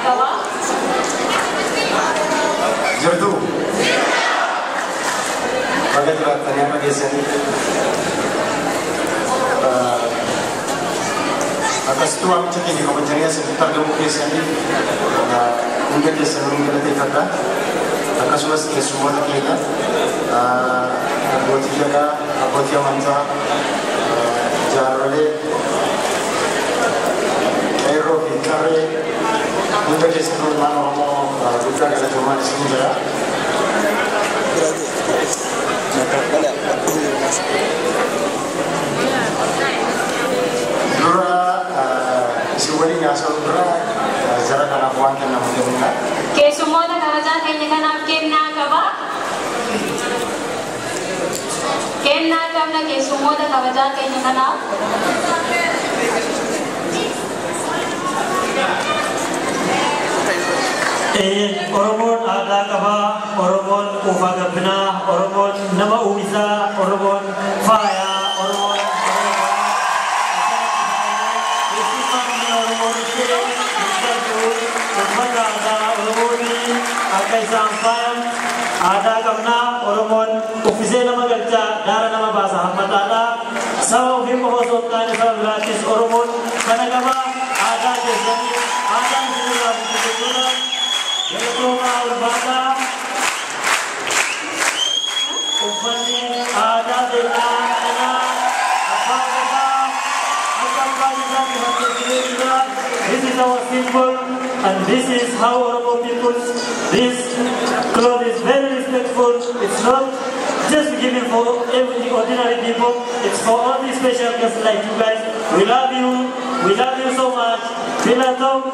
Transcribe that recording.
kawa? Jordu. Bagat tanya bagi saya. Atas tu aku cakap ni kamu jangan sekitar dua kisah ni. Mungkin dia selalu mengatakan kata. Akas sudah semua tak kita. Buat jaga, buat yang manja. Jarole. Aero hitare. Mungkin dia selalu mana mau bukan kerja cuma di sini saja. Siwali nga sa udra, zara ka na buwan ka na magdunga. Kaya sumoda karajan kanya ka na kem na ka ba? Kem na ka na kaya sumoda karajan kanya ka na? Oromon ada kaba, Oromon ufagabna, Oromon nama umisa, Oromon faya, Oromon ada kamna Oromon ofise nama kerja darah nama bahasa hambatana sama ufim kohosot kani sama gratis Oromon karena kaba ada kesani ada semua betul yang kelima urbana ufani ada desa ana apa this is our symbol and this is how Oromo people this cloth is very respectful. It's not just given for every ordinary people. It's for all these special guests like you guys. We love you so much. Feel at home.